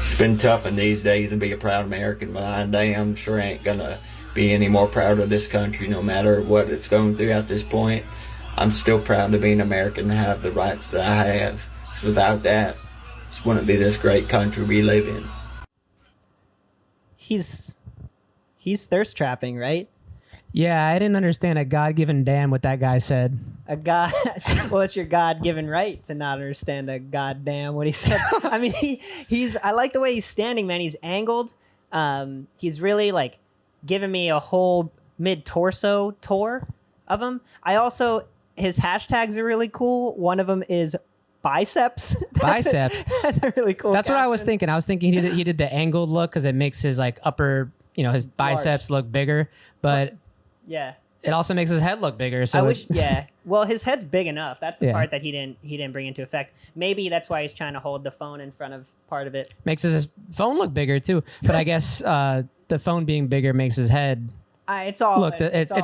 It's been tough in these days to be a proud American, but I damn sure ain't gonna be any more proud of this country no matter what it's going through at this point. I'm still proud to be an American and have the rights that I have. So without that, this wouldn't be this great country we live in. He's thirst trapping, right? Yeah, I didn't understand a God-given damn what that guy said. A God, well, it's your God-given right to not understand a goddamn what he said. I mean, he's. I like the way he's standing, man. He's angled. He's really like giving me a whole mid-torso tour of him. His hashtags are really cool. One of them is biceps. Biceps. That's a really cool. That's caption. what I was thinking. I was thinking he did the angled look because it makes his like upper, his biceps look bigger, but yeah. It also makes his head look bigger. So I wish, yeah. Well, his head's big enough. That's the part that he didn't bring into effect. Maybe that's why he's trying to hold the phone in front of part of it. Makes his phone look bigger too. But I guess the phone being bigger makes his head. It's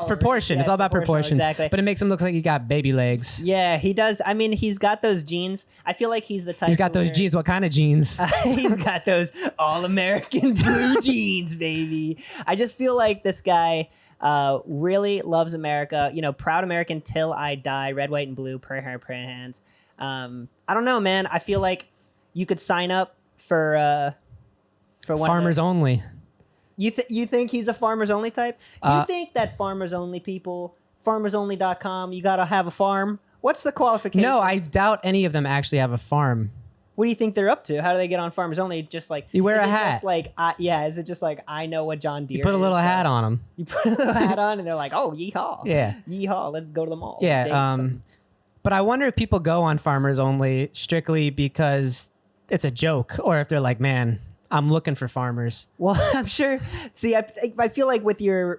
proportion. Yeah, it's all about proportions. Exactly. But it makes him look like he got baby legs. Yeah, he does. I mean, he's got those jeans. I feel like he's the type. He's got those jeans. What kind of jeans? He's got those all-American blue jeans, baby. I just feel like this guy really loves America. Proud American till I die. Red, white, and blue. Pray hard, pray hands. I don't know, man. I feel like you could sign up for one Farmers only. You think he's a farmers only type? Do you think that farmers only people, farmersonly.com, you got to have a farm? What's the qualifications? No, I doubt any of them actually have a farm. What do you think they're up to? How do they get on farmers only? Just like you wear a hat. Just like is it just like I know what John Deere? You put a little hat on them. You put a little hat on, and they're like, "Oh, yeehaw! Yeah, yeehaw! Let's go to the mall." Yeah. But I wonder if people go on farmers only strictly because it's a joke, or if they're like, "Man, I'm looking for farmers." Well, I'm sure. See, I feel like with your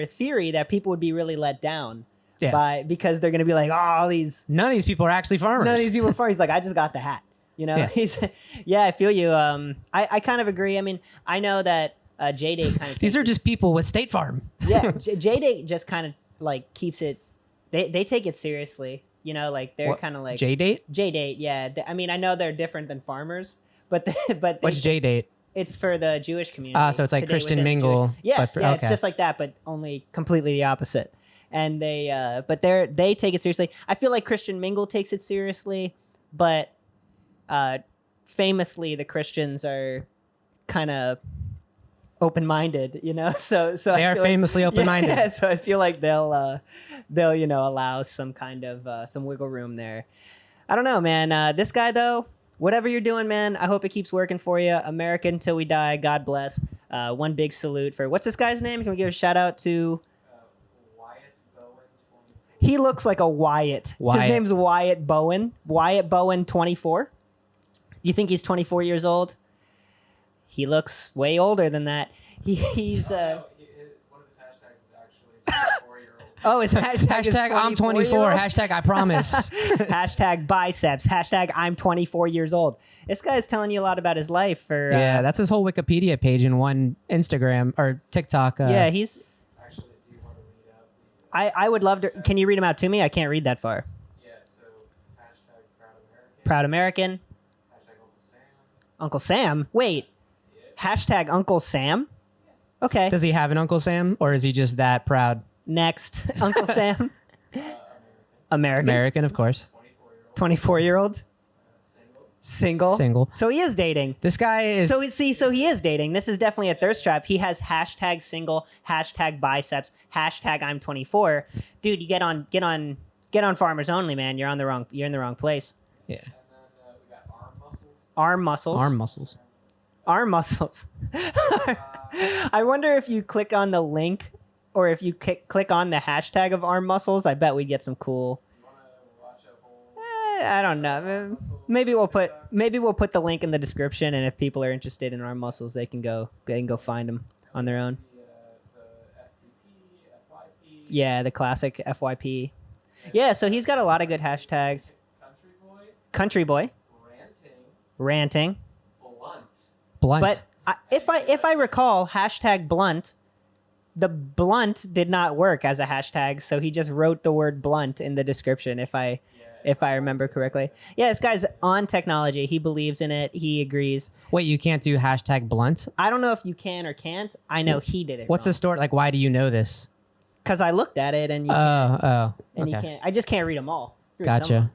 theory that people would be really let down. Yeah. Because they're gonna be like, "Oh, none of these people are actually farmers." None of these people are farmers. He's like, "I just got the hat." I feel you. I kind of agree. I mean, I know that J-Date kind of these are just people with State Farm. Yeah, J-Date just kind of like keeps it. They take it seriously. Like they're kind of like J-Date. J-Date, yeah. I mean, I know they're different than farmers, but what's J-Date? It's for the Jewish community. So it's like Christian mingle. It's just like that, but only completely the opposite. And they take it seriously. I feel like Christian mingle takes it seriously, but famously the Christians are kind of open-minded, so they are famously open-minded. Yeah, so I feel like they'll allow some kind of some wiggle room there. I don't know, man. This guy though, whatever you're doing, man, I hope it keeps working for you. American till we die. God bless. One big salute for what's this guy's name? Can we give a shout out to He looks like a Wyatt. His name's Wyatt Bowen. Wyatt Bowen 24. You think he's 24 years old? He looks way older than that. He's one of his hashtags is actually 24-year-old. Oh, his hashtag is I'm 24. Hashtag I promise. Hashtag biceps. Hashtag I'm 24 years old. This guy's telling you a lot about his life. Yeah, that's his whole Wikipedia page in one Instagram or TikTok. Yeah, he's... Actually, do you want to read out? I would love to... Can you read them out to me? I can't read that far. Yeah, so hashtag Proud American. Uncle Sam? Wait. Yeah. Hashtag Uncle Sam? Okay. Does he have an Uncle Sam, or is he just that proud? Next. Uncle Sam? American, of course. 24-year-old? Single. So he is dating. This guy is... So he is dating. This is definitely a thirst trap. He has hashtag single, hashtag biceps, hashtag I'm 24. Dude, you get on farmers only, man. You're in the wrong place. Yeah. Arm muscles. I wonder if you click on the link or if you click on the hashtag of arm muscles, I bet we'd get some cool. I don't know. Maybe we'll put the link in the description, and if people are interested in arm muscles, they can go find them on their own. Yeah, the classic FYP. Yeah, so he's got a lot of good hashtags. Country boy. ranting. Blunt. Blunt. But if I recall, hashtag blunt, the blunt did not work as a hashtag, so he just wrote the word blunt in the description. If I remember correctly, yeah, this guy's on technology. He believes in it. He agrees. Wait, you can't do hashtag blunt? I don't know if you can or can't. I know he did it. What's the story? Like, why do you know this? Because I looked at it and you Okay. can't. I just can't read them all. Read some of Gotcha. them.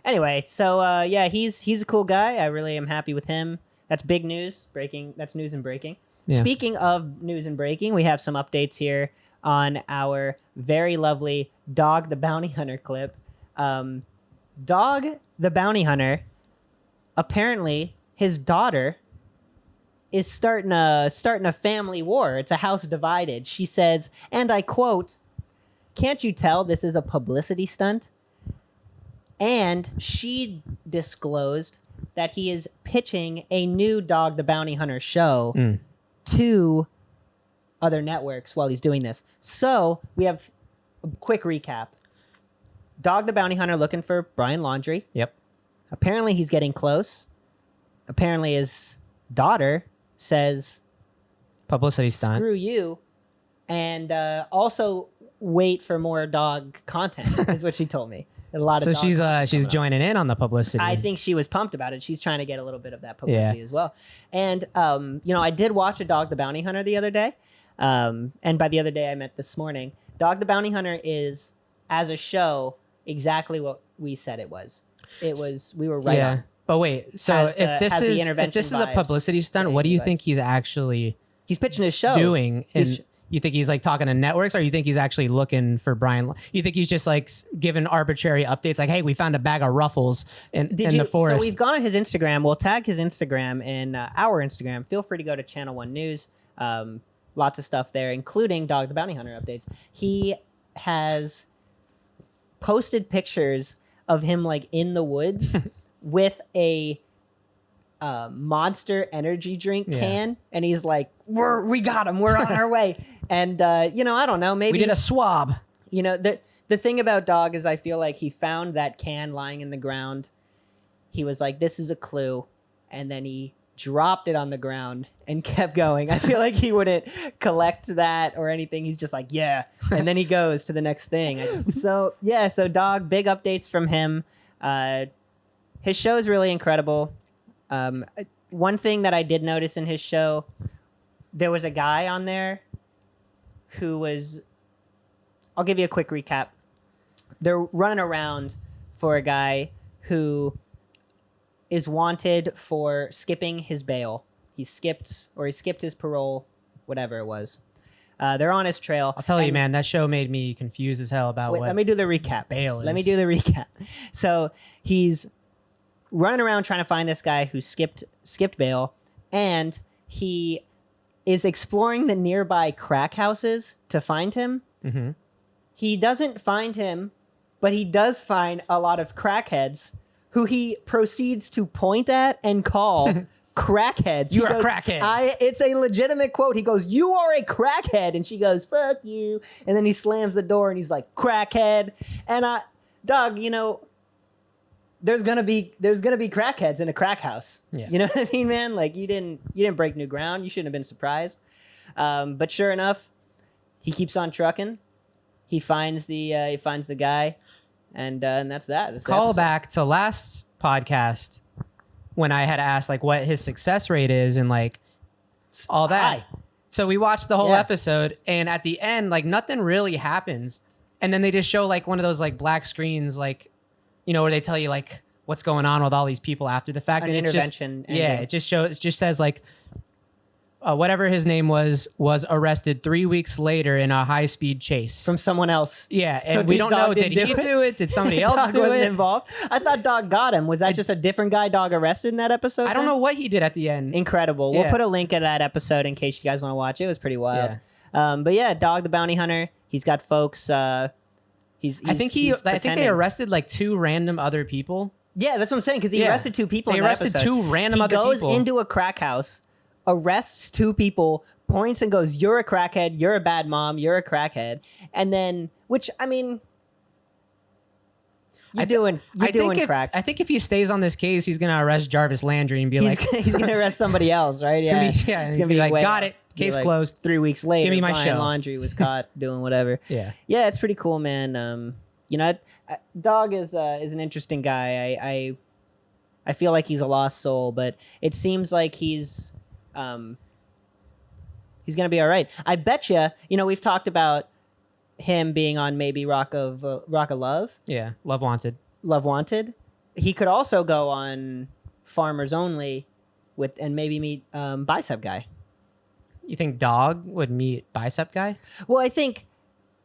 Anyway, so yeah, he's a cool guy. I really am happy with him. That's big news. Breaking. That's news and breaking. Yeah. Speaking of news and breaking, we have some updates here on our very lovely Dog the Bounty Hunter clip. Dog the Bounty Hunter, apparently his daughter is starting a family war. It's a house divided. She says, and I quote, "Can't you tell this is a publicity stunt?" And she disclosed that he is pitching a new Dog the Bounty Hunter show to other networks while he's doing this. So we have a quick recap. Dog the Bounty Hunter looking for Brian Laundrie. Yep. Apparently he's getting close. Apparently his daughter says, Publicity stunt. "Screw you," and also wait for more dog content is what she told me. A lot of So dog she's content she's coming up. joining in on the publicity. I think she was pumped about it. She's trying to get a little bit of that publicity Yeah. as well. And I did watch a Dog the Bounty Hunter the other day. And by the other day I meant this morning. Dog the Bounty Hunter is, as a show, exactly what we said it was. We were right on. But wait, so Has if the this is intervention a vibes publicity stunt, to what do you anybody. think he's actually He's pitching his show. doing? He's- And you think he's like talking to networks, or you think he's actually looking for Brian? You think he's just like giving arbitrary updates, like, "Hey, we found a bag of ruffles in the forest." So we've gone on his Instagram. We'll tag his Instagram in our Instagram. Feel free to go to Channel 1 News. Lots of stuff there, including Dog the Bounty Hunter updates. He has posted pictures of him like in the woods with a Monster energy drink can, and he's like, we got him. We're on our way. And I don't know. Maybe we did a swab. The thing about Dog is I feel like he found that can lying in the ground. He was like, this is a clue. And then he dropped it on the ground and kept going. I feel like he wouldn't collect that or anything. He's just like, yeah. And then he goes to the next thing. So Dog, big updates from him. His show is really incredible. One thing that I did notice in his show, there was a guy on there who was, I'll give you a quick recap. They're running around for a guy who is wanted for skipping his bail. He skipped his parole, whatever it was. They're on his trail. I'll tell you, man, that show made me confused as hell about what Let me do the recap. bail is. Let me do the recap. So he's running around trying to find this guy who skipped bail, and he is exploring the nearby crack houses to find him. Mm-hmm. He doesn't find him, but he does find a lot of crackheads who he proceeds to point at and call crackheads. You're He a goes, crackhead. It's a legitimate quote. He goes, "You are a crackhead," and she goes, "Fuck you," and then he slams the door and he's like, "Crackhead." And Doug, there's gonna be crackheads in a crack house. Yeah. You know what I mean, man? Like you didn't break new ground. You shouldn't have been surprised. But sure enough, he keeps on trucking. He finds the guy, and that's that. That's the Call episode. back to last podcast when I had asked like what his success rate is and like all that. Hi. So we watched the whole Yeah. episode, and at the end, like nothing really happens, and then they just show like one of those like black screens, like where they tell you like what's going on with all these people after the fact. An and intervention It just, ending. it just shows. It just says like whatever his name was arrested 3 weeks later in a high speed chase. from someone else. Yeah, and So we did don't Dog know. Did didn't he do it? do it? Did somebody else Dog do wasn't it? involved. I thought Dog got him. Was that just a different guy Dog arrested in that episode? I don't then? know what he did at the end. Incredible. We'll Yeah. put a link of that episode in case you guys want to watch it. It was pretty wild. But yeah, Dog the Bounty Hunter. He's got folks. He's I think he's I think they pretending. arrested like 2 random other people. Yeah, that's what I'm saying. Because he Yeah. arrested 2 people. They in that arrested episode. 2 random he other goes people. into a crack house, arrests 2 people, points and goes, "You're a crackhead. You're a bad mom. You're a crackhead." And then, which I mean, You're doing crack. I think if he stays on this case, he's gonna arrest Jarvis Landry and be like, He's gonna arrest somebody else, right? it's gonna be like, got it, case closed. 3 weeks later, Give me my Brian show. Laundrie was caught doing whatever. Yeah. Yeah, it's pretty cool, man. Dog is an interesting guy. I feel like he's a lost soul, but it seems like he's gonna be all right. I bet you. We've talked about him being on maybe Rock of Love. Yeah, Love Wanted. Love Wanted. He could also go on Farmers Only and maybe meet Bicep Guy. You think Dog would meet Bicep Guy? Well, I think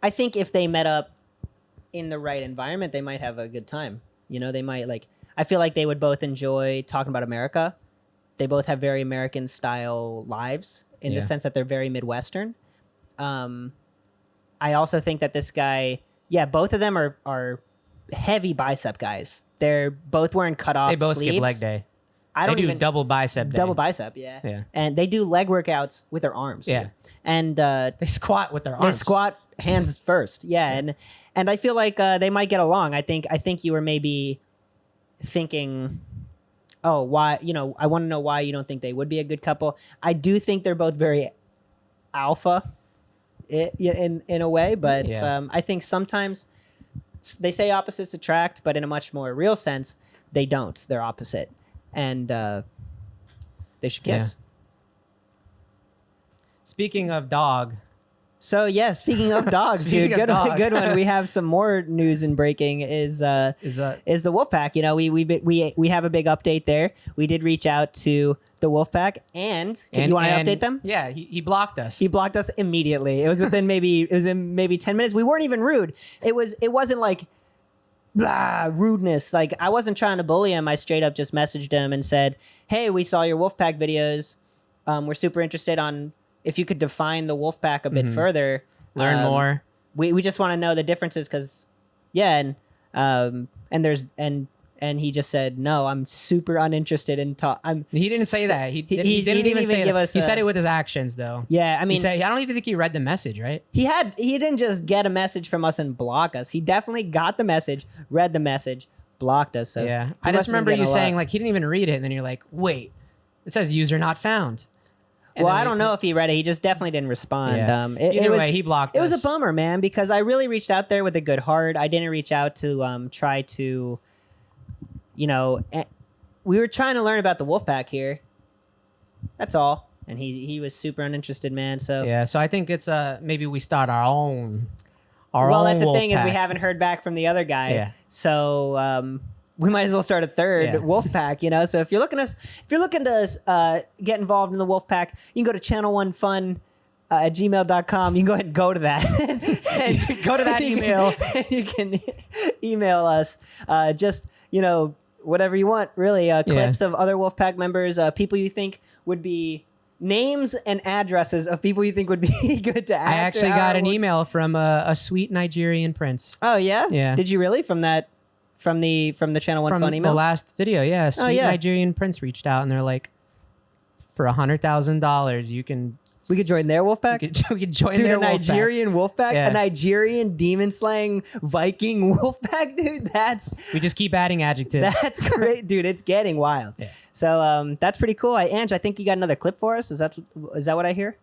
if they met up in the right environment, they might have a good time. They might I feel like they would both enjoy talking about America. They both have very American style lives in the sense that they're very Midwestern. I also think that this guy, both of them are heavy bicep guys. They're both wearing cutoff sleeves. They both skip leg day. They do double bicep day. Double bicep, yeah. Yeah. And they do leg workouts with their arms. Yeah. And they squat with their arms. they squat hands first. Yeah. And I feel like they might get along. I think you were maybe thinking, oh, why? I want to know why you don't think they would be a good couple. I do think they're both very alpha in a way, but I think sometimes they say opposites attract, but in a much more real sense, they don't. They're opposite, and they should kiss. Yeah. Speaking of dog. So speaking of dogs, Speaking dude, of dog. good one. We have some more news and breaking is the Wolfpack. We have a big update there. We did reach out to the Wolfpack, and you want to update them? Yeah, he blocked us. He blocked us immediately. It was in maybe 10 minutes. We weren't even rude. It wasn't like blah rudeness. Like, I wasn't trying to bully him. I straight up just messaged him and said, "Hey, we saw your Wolfpack videos. We're super interested on if you could define the Wolfpack a bit further. Learn more. We just want to know the differences because, and he just said, no, I'm super uninterested in talk. He didn't say that. He didn't even give say us. He said it with his actions, though. Yeah, I mean, I don't even think he read the message, right? He didn't just get a message from us and block us. He definitely got the message, read the message, blocked us. So yeah, I just remember you saying he didn't even read it, and then you're like, wait, it says user not found. And well, I don't know if he read it. He just definitely didn't respond. Yeah. Either way, he blocked us. It was a bummer, man, because I really reached out there with a good heart. I didn't reach out to try to, we were trying to learn about the Wolfpack here. That's all. And he was super uninterested, man. So yeah, so I think it's maybe we start our own. Well, that's the Wolfpack. thing is we haven't heard back from the other guy. Yeah. So we might as well start a third Wolfpack, So if you're looking to get involved in the Wolfpack, you can go to channelonefun at gmail.com. You can go ahead and go to that. and go to that email. You can email us whatever you want, really. Clips of other Wolfpack members, people you think would be names and addresses of people you think would be good to add. I actually got an email from a sweet Nigerian prince. Oh, yeah? Yeah. Did you really? From the Channel One Fun email? The last video, yeah. Sweet Nigerian prince reached out and they're like, for $100,000, we could join their Wolfpack. We could join their Nigerian Wolfpack, a Nigerian demon slaying Viking Wolfpack, dude. We just keep adding adjectives. That's great, dude. It's getting wild. Yeah. So that's pretty cool. Ange, I think you got another clip for us. Is that what I hear?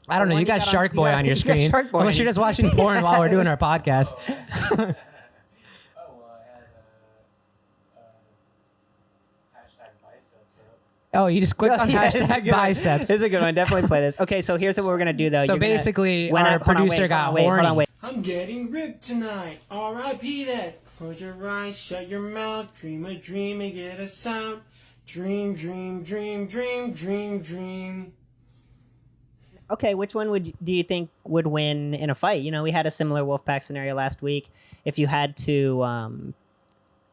I don't know. You got Shark Boy on your screen. Unless you're just watching porn while we're doing our podcast. Oh, you just clicked on hashtag biceps. This is a good one. Definitely play this. Okay, so here's what we're going to do, though. So basically, our producer got horny. I'm getting ripped tonight. R.I.P. that. Close your eyes, shut your mouth. Dream a dream and get a sound. Dream, dream, dream, dream, dream, dream. Okay, which one do you think would win in a fight? We had a similar Wolfpack scenario last week. If you had to,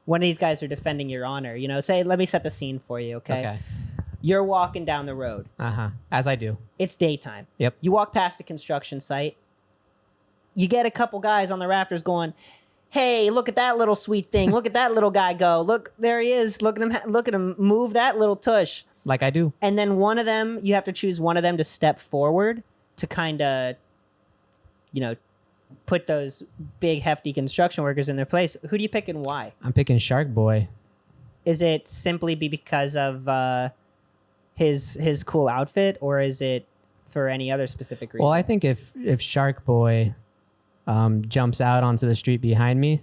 one of these guys are defending your honor. Let me set the scene for you. Okay. You're walking down the road. As I do. It's daytime. Yep. You walk past a construction site. You get a couple guys on the rafters going, "Hey, look at that little sweet thing. Look at that little guy go. Look, there he is. Look at him move that little tush." Like I do. And then one of them, you have to choose one of them to step forward to kind of, put those big hefty construction workers in their place. Who do you pick and why? I'm picking Shark Boy. Is it simply because of his cool outfit, or is it for any other specific reason? Well, I think if Shark Boy jumps out onto the street behind me,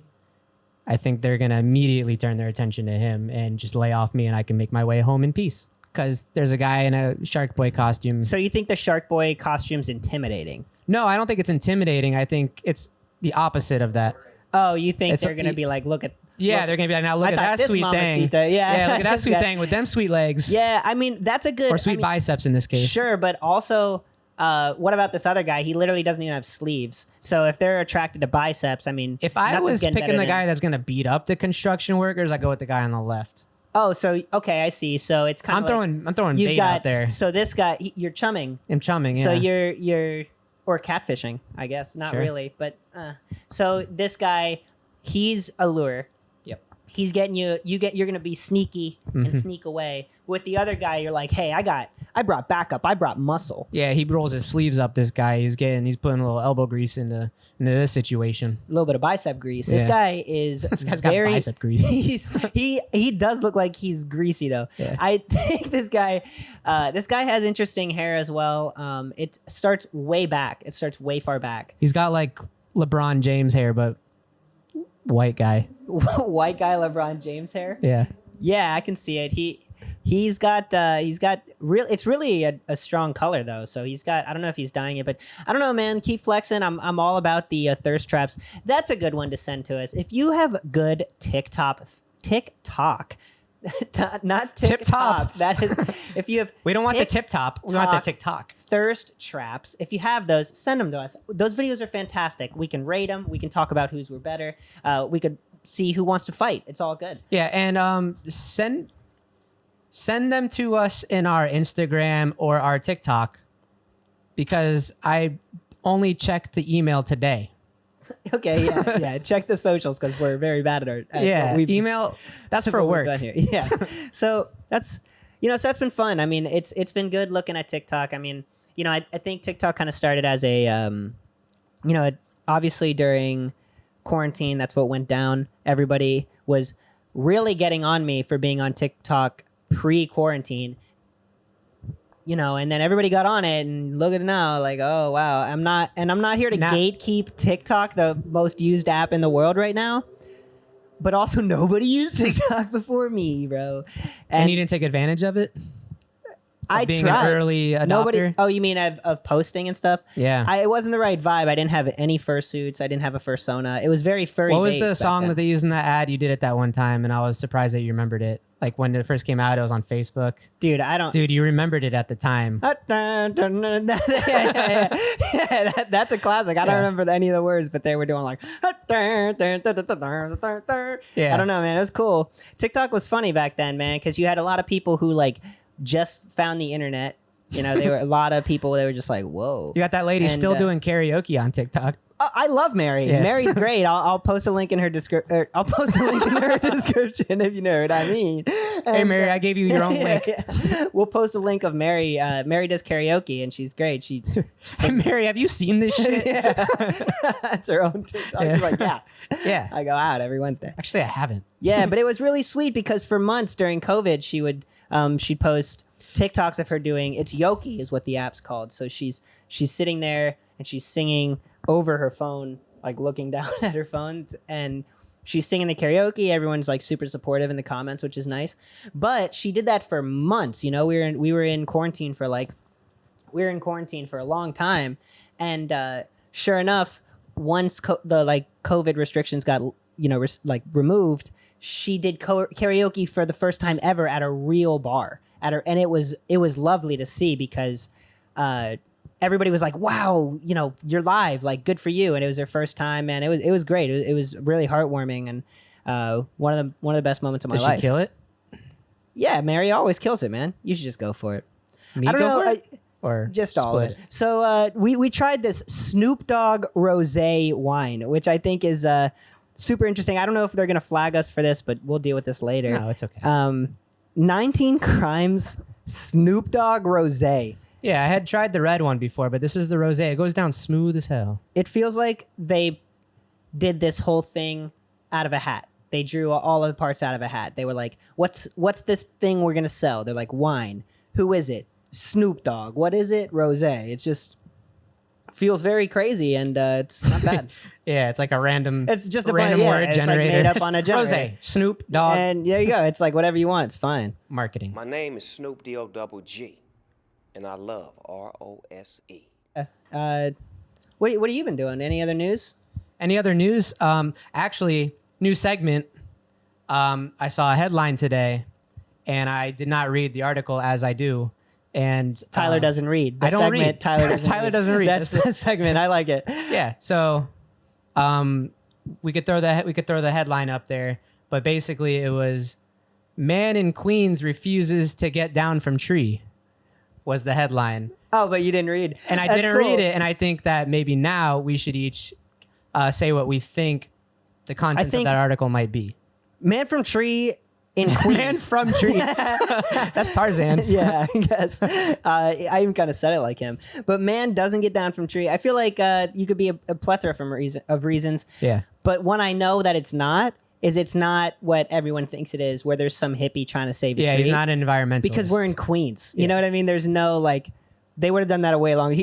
I think they're gonna immediately turn their attention to him and just lay off me, and I can make my way home in peace. Because there's a guy in a Shark Boy costume. So you think the Shark Boy costume's intimidating? No, I don't think it's intimidating. I think it's the opposite of that. Oh, you think It's they're gonna be like, look at. Yeah, look, they're gonna be like, now look I at thought that this sweet thing. mamacita, yeah. Look at that This sweet guy. thing with them sweet legs. Yeah, I mean that's a good Or sweet biceps in this case. Sure, but also, what about this other guy? He literally doesn't even have sleeves. So if they're attracted to biceps, I mean, If I nothing's was getting picking better the guy than- that's gonna beat up the construction workers, I go with the guy on the left. Oh, so okay, I see. So it's kind I'm of throwing you've bait got out there. So this guy, you're chumming. I'm chumming. Yeah. So you're or catfishing, I guess. Not Sure. really, but so this guy, he's a lure. Yep. He's getting you. You're gonna be sneaky and sneak away. With the other guy, you're like, hey, I brought backup. I brought muscle. Yeah, he rolls his sleeves up. This guy, he's putting a little elbow grease into this situation. A little bit of bicep grease. This Yeah. guy is This guy's very got bicep grease. he does look like he's greasy though. Yeah. I think this guy has interesting hair as well. It starts way back. It starts way far back. He's got like LeBron James hair, but white guy. White guy LeBron James hair. Yeah. Yeah, I can see it. He's got real. It's really a strong color though. So he's got. I don't know if he's dyeing it, but I don't know, man. Keep flexing. I'm all about the thirst traps. That's a good one to send to us. If you have good TikTok, not Tip top. TikTok. That is. If you have. We don't want the tip top. We want the TikTok. Thirst traps. If you have those, send them to us. Those videos are fantastic. We can rate them. We can talk about whose were better. We could see who wants to fight. It's all good. Yeah, and send them to us in our Instagram or our TikTok because I only checked the email today. Okay, yeah. Check the socials because we're very bad at Yeah, what we've email. That's for what we've work. done here. Yeah. So that's so that's been fun. I mean, it's been good looking at TikTok. I mean, I think TikTok kind of started as a obviously during quarantine, that's what went down. Everybody was really getting on me for being on TikTok pre-quarantine. And then everybody got on it, and look at it now, like, oh wow, I'm not here to gatekeep TikTok, the most used app in the world right now. But also nobody used TikTok before me, bro. And you didn't take advantage of it? I being tried. an early adopter? Nobody. Oh, you mean of posting and stuff? Yeah. It wasn't the right vibe. I didn't have any fursuits. I didn't have a fursona. It was very furry. What was based the back song then. that they used in that ad? You did it that one time, and I was surprised that you remembered it. Like when it first came out, it was on Facebook. Dude, I don't. Dude, you remembered it at the time. That's a classic. I don't Yeah. remember any of the words, but they were doing like. Yeah. I don't know, man. It was cool. TikTok was funny back then, man, because you had a lot of people who like just found the internet. They were a lot of people. They were just like, whoa. You got that lady And, still doing karaoke on TikTok. I love Mary. Yeah. Mary's great. I'll post a link in her description. I'll post a link in her description if you know what I mean. Hey, Mary, I gave you your own link. We'll post a link of Mary. Mary does karaoke, and she's great. She Hey, Mary, have you seen this shit? yeah. That's her own TikTok. Yeah. She's like, yeah. Yeah. I go out every Wednesday. Actually, I haven't. Yeah, but it was really sweet because for months during COVID, she'd post TikToks of her doing it's Yoki is what the app's called. So she's sitting there and she's singing over her phone, like looking down at her phone, and she's singing the karaoke. Everyone's like super supportive in the comments, which is nice. But she did that for months. We were in quarantine for a long time, and sure enough, once the COVID restrictions got removed, she did karaoke for the first time ever at a real bar and it was lovely to see because everybody was like, wow, you're live, like good for you. And it was their first time, man. It was great. It was really heartwarming and one of the best moments of my Did life. she kill it? Yeah, Mary always kills it, man. You should just go for it. Me I don't go know. for it? Or Just all of split it. So we tried this Snoop Dogg Rosé wine, which I think is super interesting. I don't know if they're gonna flag us for this, but we'll deal with this later. No, it's okay. 19 Crimes Snoop Dogg Rosé. Yeah, I had tried the red one before, but this is the rosé. It goes down smooth as hell. It feels like they did this whole thing out of a hat. They drew all of the parts out of a hat. They were like, what's this thing we're going to sell? They're like, wine. Who is it? Snoop Dogg. What is it? Rosé. It just feels very crazy, and it's not bad. Yeah, it's like a random. It's just a random word it's generator. like made up on a generator. Rosé, Snoop Dogg. And there you go. It's like whatever you want. It's fine. Marketing. My name is Snoop D-O-double-G, and I love R-O-S-E. What have you been doing? Any other news? Any other news? Actually, new segment. I saw a headline today, and I did not read the article as I do. And Tyler doesn't read. The I don't segment, read. Tyler doesn't Tyler read. doesn't read. That's the segment. I like it. Yeah. So, we could throw the headline up there, but basically it was, "Man in Queens refuses to get down from tree," was the headline. Oh, but you didn't read. And I That's didn't cool. read it, and I think that maybe now we should each say what we think the contents of think- that article might be. Man from Tree in Queens. Man from tree. That's Tarzan. Yeah, I guess. I even kind of said it like him. But man doesn't get down from tree. I feel like you could be a plethora of reasons. Yeah. But one I know that it's not what everyone thinks it is, where there's some hippie trying to save a Yeah, tree. he's not an environmentalist. Because we're in Queens. You Yeah. know what I mean? There's no like, they would have done that a way long.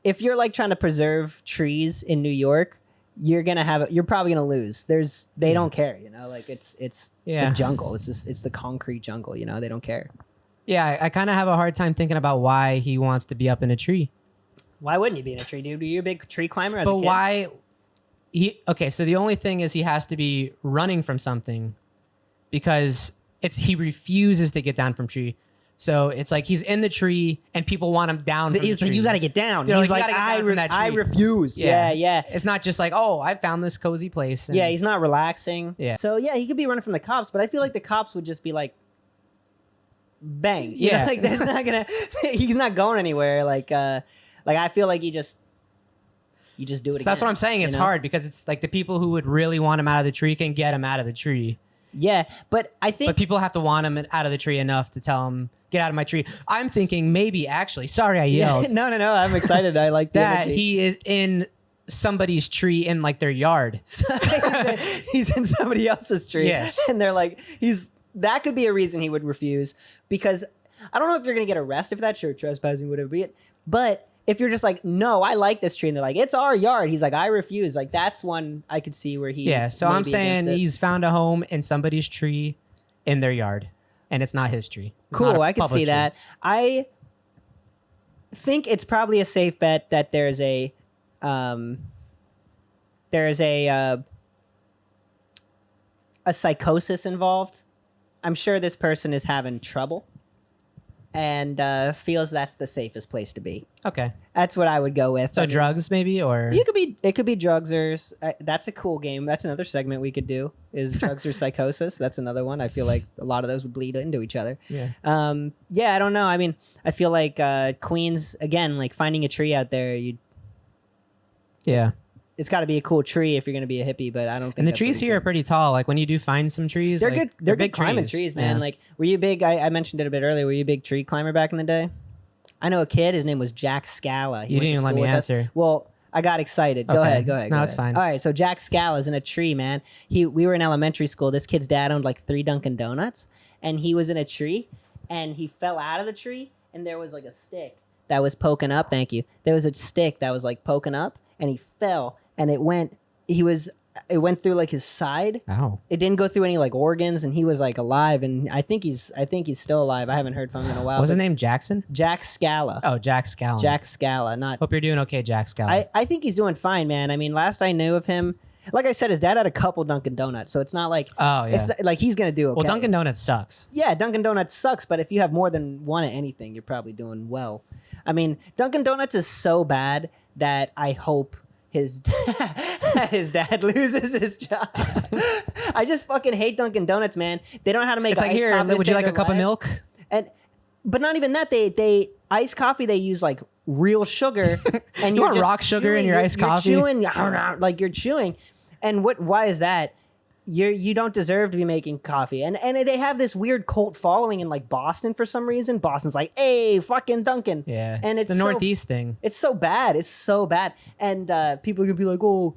If you're like trying to preserve trees in New York, you're probably gonna lose. They don't care, you know, like it's Yeah. the jungle. It's the concrete jungle, you know, they don't care. Yeah, I kind of have a hard time thinking about why he wants to be up in a tree. Why wouldn't you be in a tree, dude? Are you a big tree climber as a But kid? why okay, so the only thing is he has to be running from something because he refuses to get down from tree. So it's like he's in the tree and people want him down from He's the like, tree. you got to get down. They're He's like, like, "You gotta get down from that I tree." refuse. Yeah. It's not just like, oh, I found this cozy place. And Yeah, he's not relaxing. Yeah. So yeah, he could be running from the cops, but I feel like the cops would just be like, bang. You know, Yeah. like there's not gonna. He's not going anywhere. Like I feel like you just do it So again. that's what I'm saying. It's you know? hard because it's like the people who would really want him out of the tree can get him out of the tree. Yeah, but I think But people have to want him out of the tree enough to tell him, get out of my tree. I'm thinking maybe actually, sorry I yelled, no. I'm excited. I like the that energy. he is in somebody's tree in like their yard. He's in somebody else's tree. Yes. And they're like, that could be a reason he would refuse, because I don't know if you're going to get arrested for that, sure, trespassing, whatever be it. But if you're just like, no, I like this tree, and they're like, it's our yard. He's like, I refuse. Like, that's one I could see where he's. Yeah. So I'm maybe saying against it. he's found a home in somebody's tree in their yard and it's not his tree. It's not a Cool. I could public see tree. that. I think it's probably a safe bet that there's a psychosis involved. I'm sure this person is having trouble and feels that's the safest place to be. Okay. That's what I would go with. So I mean, drugs maybe, or it could be drugs or that's a cool game. That's another segment we could do is drugs or psychosis. That's another one. I feel like a lot of those would bleed into each other. yeah. Yeah, I don't know. I mean, I feel like Queens, again, like finding a tree out there, Yeah. it's got to be a cool tree if you're going to be a hippie, but I don't think And the that's what trees he's here are doing. pretty tall. Like when you do find some trees, They're like, good. They're good big climbing trees, man. Yeah. Like, were you big? I mentioned it a bit earlier. Were you a big tree climber back in the day? I know a kid. His name was Jack Scala. He You went to didn't let school me with us. answer. Well, I got excited. Go Okay. ahead. Go ahead. No, go it's ahead. fine. All right. So Jack Scala's in a tree, man. We were in elementary school. This kid's dad owned like 3 Dunkin' Donuts, and he was in a tree, and he fell out of the tree, and there was like a stick that was poking up. Thank you. There was a stick that was like poking up, and he fell, and it went through like his side. Ow. It didn't go through any like organs, and he was like alive, and I think he's still alive. I haven't heard from him in a while. What was his but name? Jackson? Jack Scala. Oh, Jack Scallon. Jack Scala, not. Hope you're doing okay, Jack Scallon. I think he's doing fine, man. I mean, last I knew of him, like I said, his dad had a couple Dunkin' Donuts, so it's not like Oh, yeah. it's not, like he's gonna do okay. Well, Dunkin' Donuts sucks. Yeah, Dunkin' Donuts sucks, but if you have more than one at anything, you're probably doing well. I mean, Dunkin' Donuts is so bad that I hope his dad loses his job. I just fucking hate Dunkin' Donuts, man. They don't know how to make It's like, iced here, coffee to would you save like a their cup of lives. milk? But not even that. They iced coffee. They use like real sugar, and You you're want just rock sugar in chewing. your iced coffee? You're chewing, like you're chewing. And why is that? you don't deserve to be making coffee. And they have this weird cult following in like Boston for some reason. Boston's like, hey, fucking Dunkin'. Yeah. And it's the Northeast thing. It's so bad. It's so bad. And people are gonna be like, oh,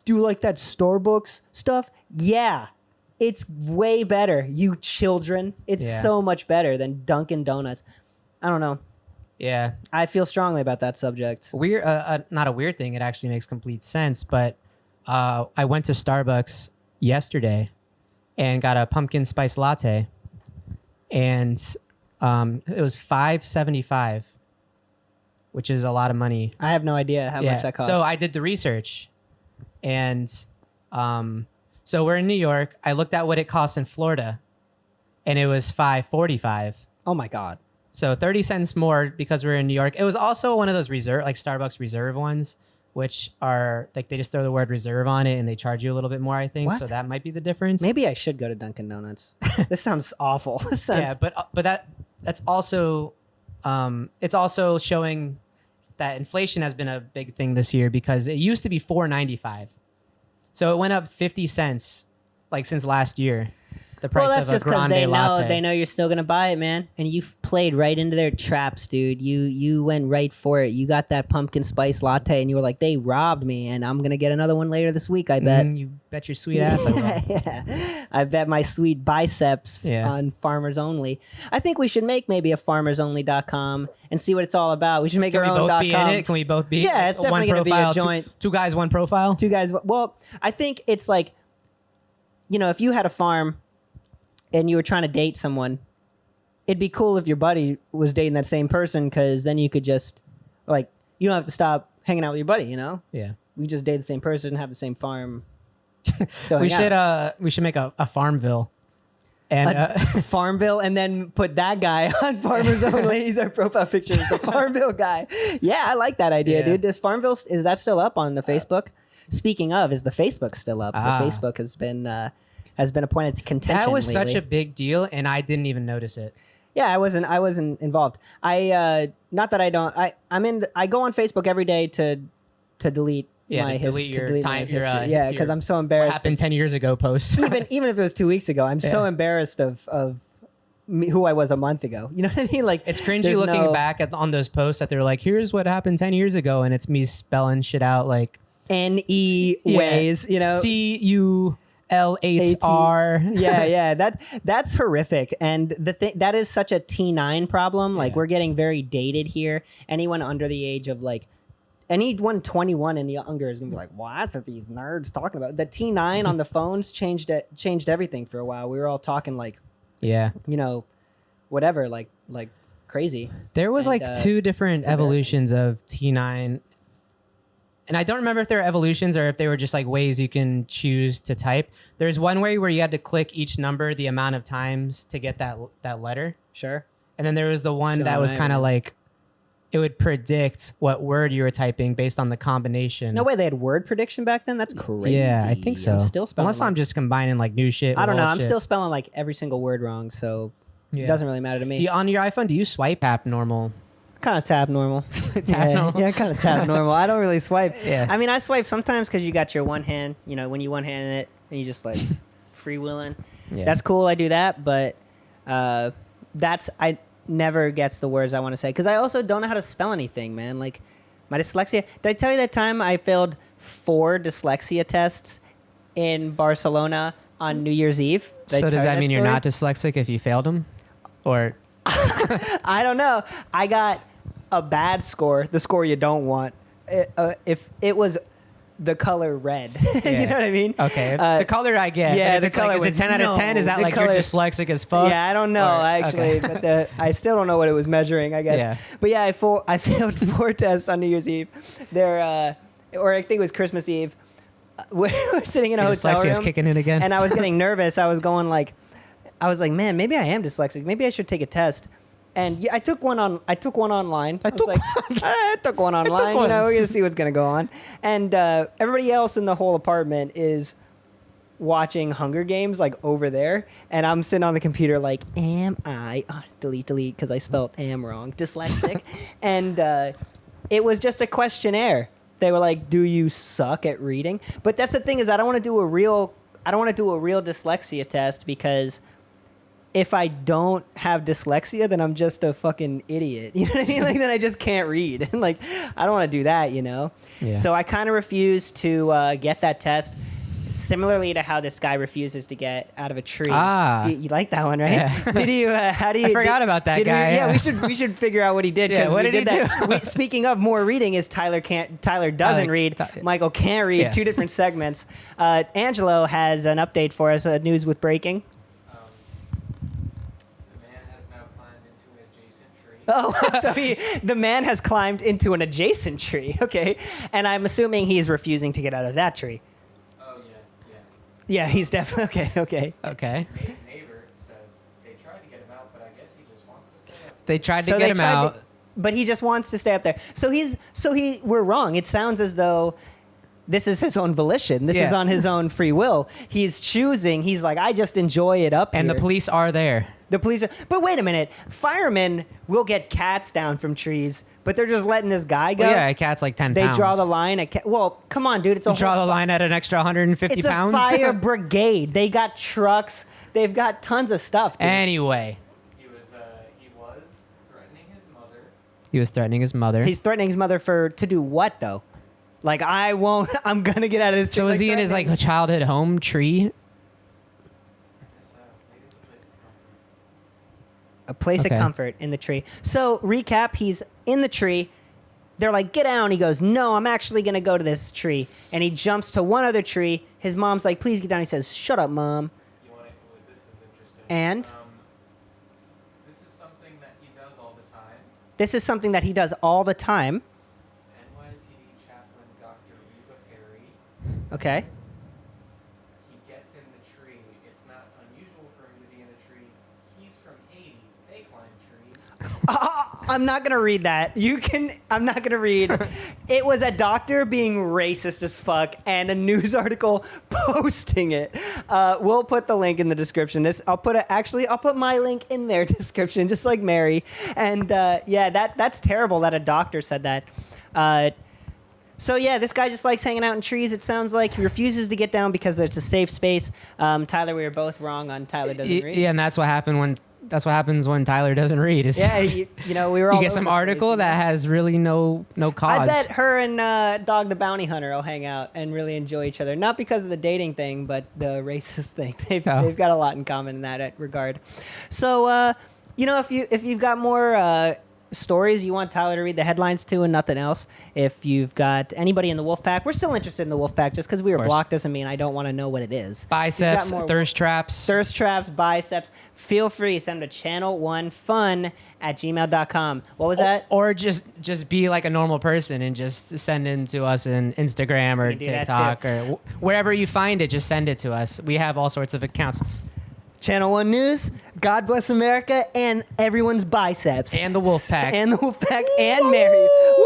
do you like that Starbucks stuff? Yeah. It's way better, you children. It's so much better than Dunkin' Donuts. I don't know. Yeah. I feel strongly about that subject. Weird, not a weird thing. It actually makes complete sense. But I went to Starbucks yesterday and got a pumpkin spice latte, and it was $5.75, which is a lot of money. I have no idea how much that costs. So I did the research, and so we're in New York. I looked at what it costs in Florida, and it was $5.45. Oh my God. So 30 cents more because we're in New York. It was also one of those reserve, like Starbucks reserve ones, which are like they just throw the word reserve on it and they charge you a little bit more, I think. What? So that might be the difference. Maybe I should go to Dunkin' Donuts. This sounds awful. This sounds... Yeah, but that's also it's also showing that inflation has been a big thing this year because it used to be $4.95. So it went up 50 cents like since last year. The price well, that's of a just because grande latte. they know you're still gonna buy it, man. And you've played right into their traps, dude. You went right for it. You got that pumpkin spice latte, and you were like, they robbed me, and I'm gonna get another one later this week. I bet. You bet your sweet ass. I will. Yeah. I bet my sweet biceps on Farmers Only. I think we should make maybe a farmersonly.com and see what it's all about. We should make Can our we own both be in .com. it? Can we both be? Yeah, it's definitely gonna be a joint. Two guys, one profile. Two guys. Well, I think it's like, if you had a farm and you were trying to date someone, it'd be cool if your buddy was dating that same person, because then you could just, like, you don't have to stop hanging out with your buddy, Yeah. We just date the same person and have the same farm. Still We hang out. should we should make a Farmville. And Farmville, and then put that guy on Farmers Only. He's our profile picture, is the Farmville guy. Yeah, I like that idea, dude. Is Farmville, is that still up on the Facebook? Speaking of, is the Facebook still up? The Facebook has been appointed to contention. That was lately. such a big deal, and I didn't even notice it. Yeah, I wasn't involved. Not that I don't. I go on Facebook every day to delete my delete your delete time. my history. Yeah, because I'm so What embarrassed. happened 10 years ago post. even if it was 2 weeks ago, I'm so embarrassed of me, who I was a month ago. You know what I mean? Like, It's cringy there's looking no back on those posts that they're like, here's what happened 10 years ago, and it's me spelling shit out like NE ways. CULHR. yeah, that's horrific. And that is such a T9 problem. Like, we're getting very dated here. Anyone under the age of like, anyone 21 and younger is gonna be like, what are these nerds talking about? The T9 on the phones changed everything for a while. We were all talking like, whatever, like crazy. There was like two different evolutions of T9. And I don't remember if they were evolutions or if they were just like ways you can choose to type. There's one way where you had to click each number the amount of times to get that letter. Sure. And then there was the one Sure, that was I kind of remember. like, it would predict what word you were typing based on the combination. No way, they had word prediction back then? That's crazy. Yeah, I think so. I'm still spelling Unless I'm just combining like new shit. I don't with know. old I'm shit. still spelling like every single word wrong, so it doesn't really matter to me. On your iPhone, do you swipe tap normal? Kind of tap normal. Normal? Yeah, kind of tap normal. I don't really swipe. Yeah. I mean, I swipe sometimes because you got your one hand, when you one hand it and you just like freewheeling. Yeah. That's cool. I do that, but I never gets the words I want to say because I also don't know how to spell anything, man. Like my dyslexia. Did I tell you that time I failed 4 dyslexia tests in Barcelona on New Year's Eve? So does that mean you're not dyslexic if you failed them? Or I don't know. I got a bad score, the score you don't want. If it was the color red, you know what I mean? Okay, the color I get. Yeah, but if the color is was it 10 out of 10? Is that the like color- you're dyslexic as fuck? Yeah, I don't know actually, but I still don't know what it was measuring. I guess. Yeah. But yeah, I failed 4 tests on New Year's Eve. Or I think it was Christmas Eve. We're sitting in a Your hotel dyslexia's room, kicking in again. and I was getting nervous. I was like, man, maybe I am dyslexic. Maybe I should take a test. And I took one online. I took one online. We're gonna see what's gonna go on. And everybody else in the whole apartment is watching Hunger Games like over there, and I'm sitting on the computer like, am I delete because I spelled am wrong, dyslexic. And it was just a questionnaire. They were like, do you suck at reading? But that's the thing, is I don't want to do I don't want to do a real dyslexia test because if I don't have dyslexia, then I'm just a fucking idiot. You know what I mean? Like, then I just can't read. Like, I don't want to do that, you know? Yeah. So I kind of refuse to get that test. Similarly to how this guy refuses to get out of a tree. You like that one, right? Yeah. Did you? How do you? I forgot about that guy. Yeah, we should figure out what he did because what we did did he that. Speaking of more reading, is Tyler doesn't read. Michael can't read. Yeah. Two different segments. Angelo has an update for us. News with breaking. The man has now climbed into an adjacent tree. Oh, so the man has climbed into an adjacent tree. Okay, and I'm assuming he's refusing to get out of that tree. Oh, yeah. Yeah, he's definitely okay. Okay. Neighbor says they tried to get him out, but I guess he just wants to stay up. They tried to So get they him tried out. but he just wants to stay up there. We're wrong. It sounds as though this is his own volition. This is Yeah. on his own free will. He's choosing. He's like, I just enjoy it up And here. the police are there. The police are, but wait a minute. Firemen will get cats down from trees, but they're just letting this guy go. Well, yeah, a cat's like 10 They pounds. draw the line at well, come on, dude. It's a Draw whole the line at an extra 150 It's pounds. a fire brigade. They got trucks. They've got tons of stuff, dude. Anyway, He was threatening his mother. he was threatening his mother. He's threatening his mother to do what though? Like, I won't. I'm gonna get out of this. So was he in his threatening- like childhood home tree? This maybe it's a place of comfort. a place Okay. of comfort in the tree? So recap: he's in the tree. They're like, get down. He goes, no, I'm actually gonna go to this tree, and he jumps to one other tree. His mom's like, please get down. He says, shut up, mom. You want this is interesting. And This is something that he does all the time. this is something that he does all the time. NYPD chaplain Dr. Reba Perry. Okay. He gets in the tree. It's not unusual for him to be in the tree. He's from Haiti. They climb trees. I'm not gonna read that. I'm not gonna read. It was a doctor being racist as fuck and a news article posting it. We'll put the link in the description. I'll put my link in their description, just like Mary. And yeah, that's terrible that a doctor said that. So yeah, this guy just likes hanging out in trees. It sounds like he refuses to get down because it's a safe space. Tyler, we were both wrong on Tyler doesn't read. Yeah, and that's what happens when Tyler doesn't read. Is Yeah, you know, we were all you get over some the place, article you know? that has really no cause. I bet her and Dog the Bounty Hunter will hang out and really enjoy each other. Not because of the dating thing, but the racist thing. They've got a lot in common in that regard. So, you know, if you've got more stories you want Tyler to read the headlines to and nothing else, if you've got anybody in the Wolfpack, we're still interested in the Wolfpack. Just because we were course. blocked doesn't mean I don't want to know what it is. Biceps, If you've got more thirst traps. thirst traps, biceps, feel free. Send them to channelonefun@gmail.com. What was that? Or just be like a normal person and just send it to us in Instagram or You can do that TikTok or wherever you find it. Just send it to us. We have all sorts of accounts. Channel 1 News, God bless America, and everyone's biceps. And the Wolfpack. And the Wolfpack, and Mary. Woo!